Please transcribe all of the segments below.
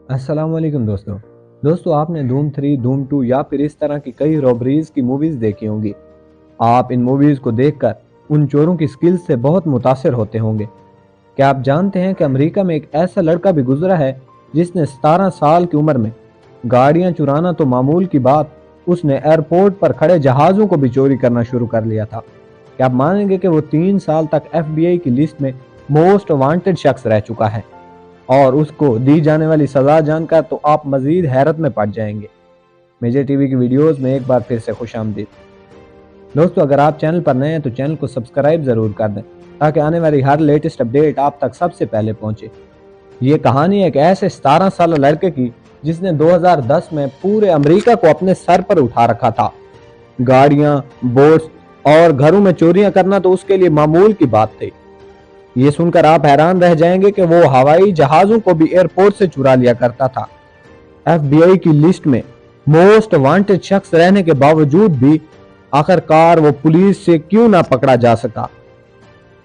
अस्सलाम वालेकुम दोस्तों आपने धूम 3, धूम 2 या फिर इस तरह की कई रॉबरीज की मूवीज देखी होंगी। आप इन मूवीज को देखकर उन चोरों की स्किल्स से बहुत मुतासिर होते होंगे। क्या आप जानते हैं कि अमेरिका में एक ऐसा लड़का भी गुजरा है जिसने 17 साल की उम्र में गाड़ियां चुराना तो मामूल की बात, उसने एयरपोर्ट पर खड़े जहाज़ों को भी चोरी करना शुरू कर लिया था। क्या आप मानेंगे कि वो 3 साल तक FBI की लिस्ट में मोस्ट वांटेड शख्स रह चुका है, और उसको दी जाने वाली सजा जानकर तो आप मजीद हैरत में पड़ जाएंगे। मेजर टीवी की वीडियोस में एक बार फिर से खुशामदीद। दोस्तों, अगर आप चैनल पर नए हैं तो चैनल को सब्सक्राइब जरूर कर दें ताकि आने वाली हर लेटेस्ट अपडेट आप तक सबसे पहले पहुंचे। ये कहानी एक ऐसे 17 साल लड़के की जिसने 2010 में पूरे अमेरिका को अपने सर पर उठा रखा था। गाड़ियां, बोट्स और घरों में चोरियां करना तो उसके लिए मामूल की बात थी। ये सुनकर आप हैरान रह जाएंगे कि वो हवाई जहाजों को भी एयरपोर्ट से चुरा लिया करता था। FBI की लिस्ट में मोस्ट वांटेड शख्स रहने के बावजूद भी आखिरकार वो पुलिस से क्यों ना पकड़ा जा सका,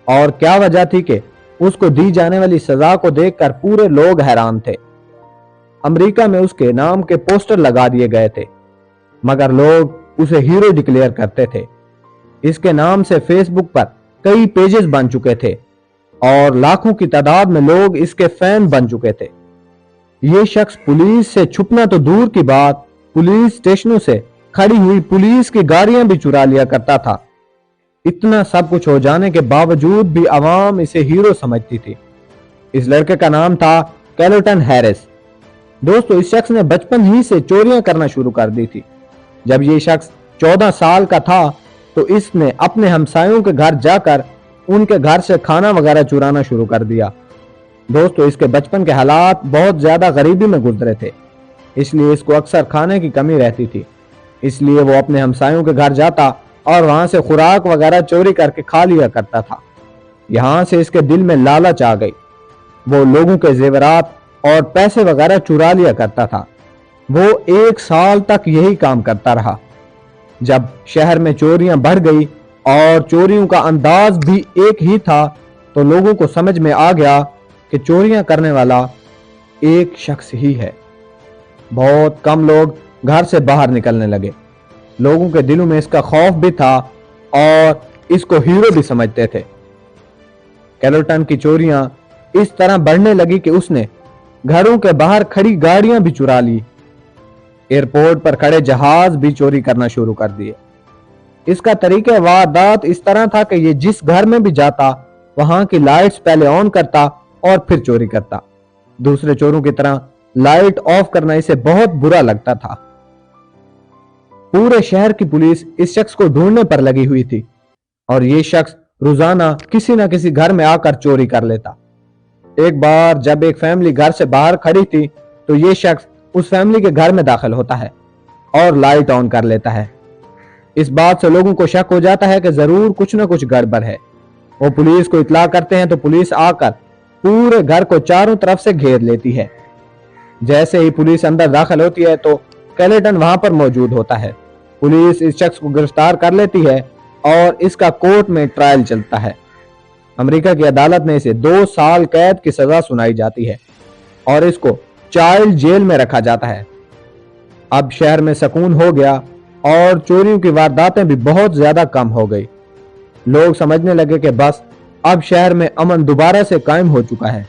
और क्या वजह थी कि उसको दी जाने वाली सजा को देखकर पूरे लोग हैरान थे। अमेरिका में उसके नाम के पोस्टर लगा दिए गए थे, मगर लोग उसे हीरो डिक्लेयर करते थे। इसके नाम से फेसबुक पर कई पेजेस बन चुके थे और लाखों की तादाद में लोग इसके फैन बन चुके थे। ये शख्स पुलिस से छुपना तो दूर की बात, पुलिस स्टेशनों से खड़ी हुई पुलिस की गाड़ियां भी चुरा लिया करता था। इतना सब कुछ हो जाने के बावजूद भी आवाम इसे हीरो समझती थी। इस लड़के का नाम था कैर्लटन हैरिस। दोस्तों, इस शख्स ने बचपन ही से चोरियां करना शुरू कर दी थी। जब ये शख्स 14 साल का था तो इसने अपने हमसायों के घर जाकर उनके घर से खाना वगैरह चुराना शुरू कर दिया। दोस्तों, इसके बचपन के हालात बहुत ज्यादा गरीबी में गुजरे थे, इसलिए इसको अक्सर खाने की कमी रहती थी। इसलिए वो अपने हमसायों के घर जाता और वहां से खुराक वगैरह चोरी करके खा लिया करता था। यहां से इसके दिल में लालच आ गई। वो लोगों के जेवरात और पैसे वगैरह चुरा लिया करता था। वो 1 साल तक यही काम करता रहा। जब शहर में चोरियां बढ़ गई और चोरियों का अंदाज भी एक ही था तो लोगों को समझ में आ गया कि चोरियां करने वाला एक शख्स ही है। बहुत कम लोग घर से बाहर निकलने लगे। लोगों के दिलों में इसका खौफ भी था और इसको हीरो भी समझते थे। कैर्लटन की चोरियां इस तरह बढ़ने लगी कि उसने घरों के बाहर खड़ी गाड़ियां भी चुरा ली। एयरपोर्ट पर खड़े जहाज भी चोरी करना शुरू कर दिए। इसका तरीका वारदात इस तरह था कि ये जिस घर में भी जाता वहां की लाइट्स पहले ऑन करता और फिर चोरी करता। दूसरे चोरों की तरह लाइट ऑफ करना इसे बहुत बुरा लगता था। पूरे शहर की पुलिस इस शख्स को ढूंढने पर लगी हुई थी और ये शख्स रोजाना किसी न किसी घर में आकर चोरी कर लेता। एक बार जब एक फैमिली घर से बाहर खड़ी थी तो ये शख्स उस फैमिली के घर में दाखिल होता है और लाइट ऑन कर लेता है। इस बात से लोगों को शक हो जाता है कि जरूर कुछ न कुछ गड़बड़ है। वो पुलिस को इत्तला करते हैं तो पुलिस आकर पूरे घर को चारों तरफ से घेर लेती है। जैसे ही पुलिस अंदर दाखिल होती है तो कैर्लटन वहां पर मौजूद होता है। पुलिस इस शख्स को गिरफ्तार कर लेती है और इसका कोर्ट में ट्रायल चलता है। अमेरिका की अदालत ने इसे 2 साल कैद की सजा सुनाई जाती है और इसको चाइल्ड जेल में रखा जाता है। अब शहर में सुकून हो गया और चोरियों की वारदातें भी बहुत ज्यादा कम हो गई। लोग समझने लगे कि बस अब शहर में अमन दोबारा से कायम हो चुका है।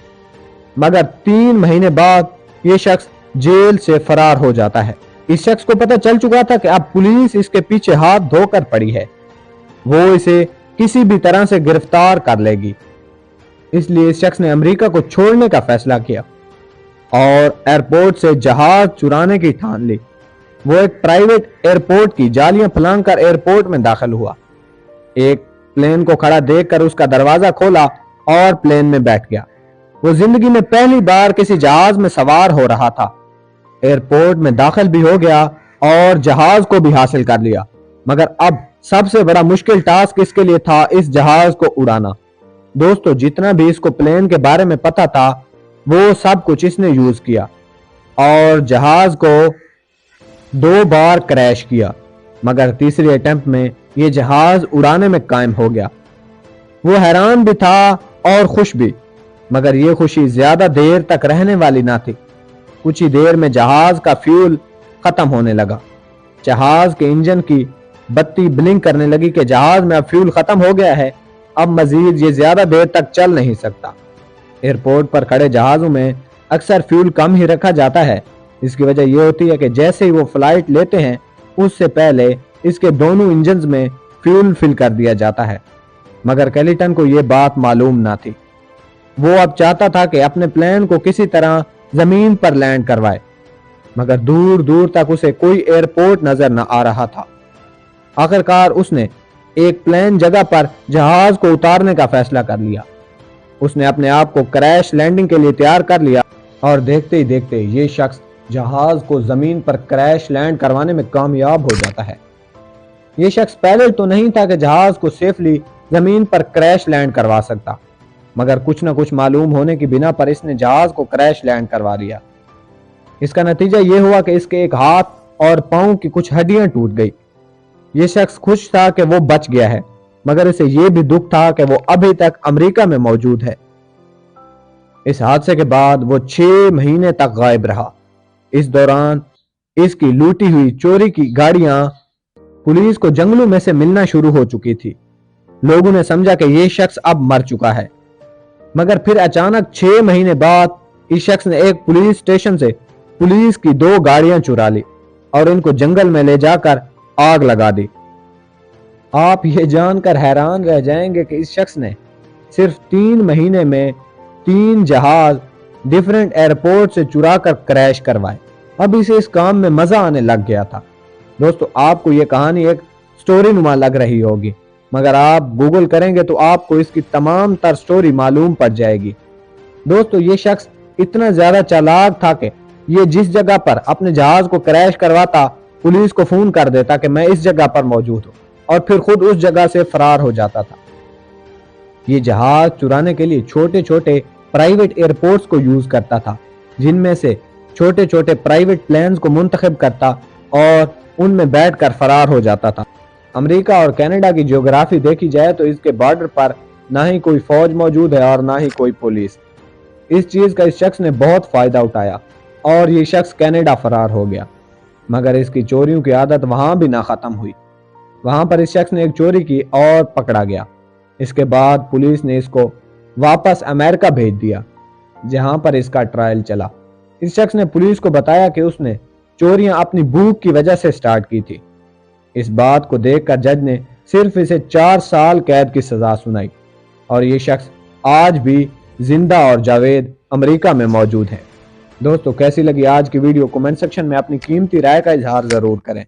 मगर 3 महीने बाद यह शख्स जेल से फरार हो जाता है। इस शख्स को पता चल चुका था कि अब पुलिस इसके पीछे हाथ धोकर पड़ी है, वो इसे किसी भी तरह से गिरफ्तार कर लेगी। इसलिए इस शख्स ने अमेरिका को छोड़ने का फैसला किया और एयरपोर्ट से जहाज चुराने की ठान ली। वो एक प्राइवेट एयरपोर्ट की जालियां फैलाकर एयरपोर्ट में दाखिल हुआ। एक प्लेन को खड़ा देखकर उसका दरवाजा खोला और प्लेन में बैठ गया। वो जिंदगी में पहली बार किसी जहाज में सवार हो रहा था। एयरपोर्ट में दाखिल भी हो गया और जहाज को भी हासिल कर लिया। मगर अब सबसे बड़ा मुश्किल टास्क इसके लिए था इस जहाज को उड़ाना। दोस्तों, जितना भी इसको प्लेन के बारे में पता था वो सब कुछ इसने यूज किया और जहाज को 2 बार क्रैश किया, मगर तीसरी अटेम्प्ट में यह जहाज उड़ाने में कायम हो गया। वो हैरान भी था और खुश भी, मगर यह खुशी ज्यादा देर तक रहने वाली ना थी। कुछ ही देर में जहाज का फ्यूल खत्म होने लगा। जहाज के इंजन की बत्ती ब्लिंक करने लगी कि जहाज में अब फ्यूल खत्म हो गया है, अब मजीद ये ज्यादा देर तक चल नहीं सकता। एयरपोर्ट पर खड़े जहाजों में अक्सर फ्यूल कम ही रखा जाता है। इसकी वजह यह होती है कि जैसे ही वो फ्लाइट लेते हैं उससे पहले इसके दोनों इंजन्स में फ्यूल फिल कर दिया जाता है। मगर कैलिटन को यह बात मालूम ना थी। वो अब चाहता था कि अपने प्लेन को किसी तरह जमीन पर लैंड करवाए, मगर दूर दूर तक उसे कोई एयरपोर्ट नजर न आ रहा था। आखिरकार उसने एक प्लेन जगह पर जहाज को उतारने का फैसला कर लिया। उसने अपने आप को क्रैश लैंडिंग के लिए तैयार कर लिया और देखते ही देखते ये शख्स जहाज को जमीन पर क्रैश लैंड करवाने में कामयाब हो जाता है। ये शख्स पायलट तो नहीं था कि जहाज को सेफली जमीन पर क्रैश लैंड करवा सकता, मगर कुछ ना कुछ मालूम होने की बिना पर इसने जहाज को क्रैश लैंड करवा दिया। इसका नतीजा यह हुआ कि इसके एक हाथ और पांव की कुछ हड्डियां टूट गई। ये शख्स खुश था कि वो बच गया है, मगर इसे यह भी दुख था कि वो अभी तक अमेरिका में मौजूद है। इस हादसे के बाद वो 6 महीने तक गायब रहा। इस दौरान इसकी लूटी हुई चोरी की गाड़ियां पुलिस को जंगलों में से मिलना शुरू हो चुकी थी। लोगों ने समझा कि यह शख्स अब मर चुका है, मगर फिर अचानक 6 महीने बाद इस शख्स ने एक पुलिस स्टेशन से पुलिस की 2 गाड़ियां चुरा ली और इनको जंगल में ले जाकर आग लगा दी। आप ये जानकर हैरान रह जाएंगे कि इस शख्स ने सिर्फ 3 महीने में 3 जहाज डिफरेंट एयरपोर्ट से चुरा कर क्रैश करवाए। अब इसे इस काम में मजा आने लग गया था। दोस्तों, आपको ये कहानी एक स्टोरी नुमा लग रही होगी, मगर आप गूगल करेंगे तो आपको इसकी तमाम तर स्टोरी मालूम पड़ जाएगी। दोस्तों, ये शख्स इतना ज्यादा चालाक था कि ये जिस जगह पर अपने जहाज को क्रैश करवाता पुलिस को फोन कर देता कि मैं इस जगह पर मौजूद हूं, और फिर खुद उस जगह से फरार हो जाता था। ये जहाज चुराने के लिए छोटे छोटे प्राइवेट एयरपोर्ट्स को यूज करता था, जिनमें से छोटे छोटे प्राइवेट प्लेन्स को मुंतखब करता और उनमें बैठकर फरार हो जाता था। अमेरिका और कनाडा की जियोग्राफी देखी जाए तो इसके बॉर्डर पर ना ही कोई फौज मौजूद है और ना ही कोई पुलिस। इस चीज का इस शख्स ने बहुत फायदा उठाया और ये शख्स कनाडा फरार हो गया। मगर इसकी चोरियों की आदत वहां भी ना खत्म हुई। वहां पर इस शख्स ने एक चोरी की और पकड़ा गया। इसके बाद पुलिस ने इसको वापस अमेरिका भेज दिया, जहां पर इसका ट्रायल चला। इस शख्स ने पुलिस को बताया कि उसने चोरियां अपनी भूख की वजह से स्टार्ट की थी। इस बात को देखकर जज ने सिर्फ इसे 4 साल कैद की सजा सुनाई और ये शख्स आज भी जिंदा और जावेद अमेरिका में मौजूद है। दोस्तों, कैसी लगी आज की वीडियो? कमेंट सेक्शन में अपनी कीमती राय का इजहार जरूर करें।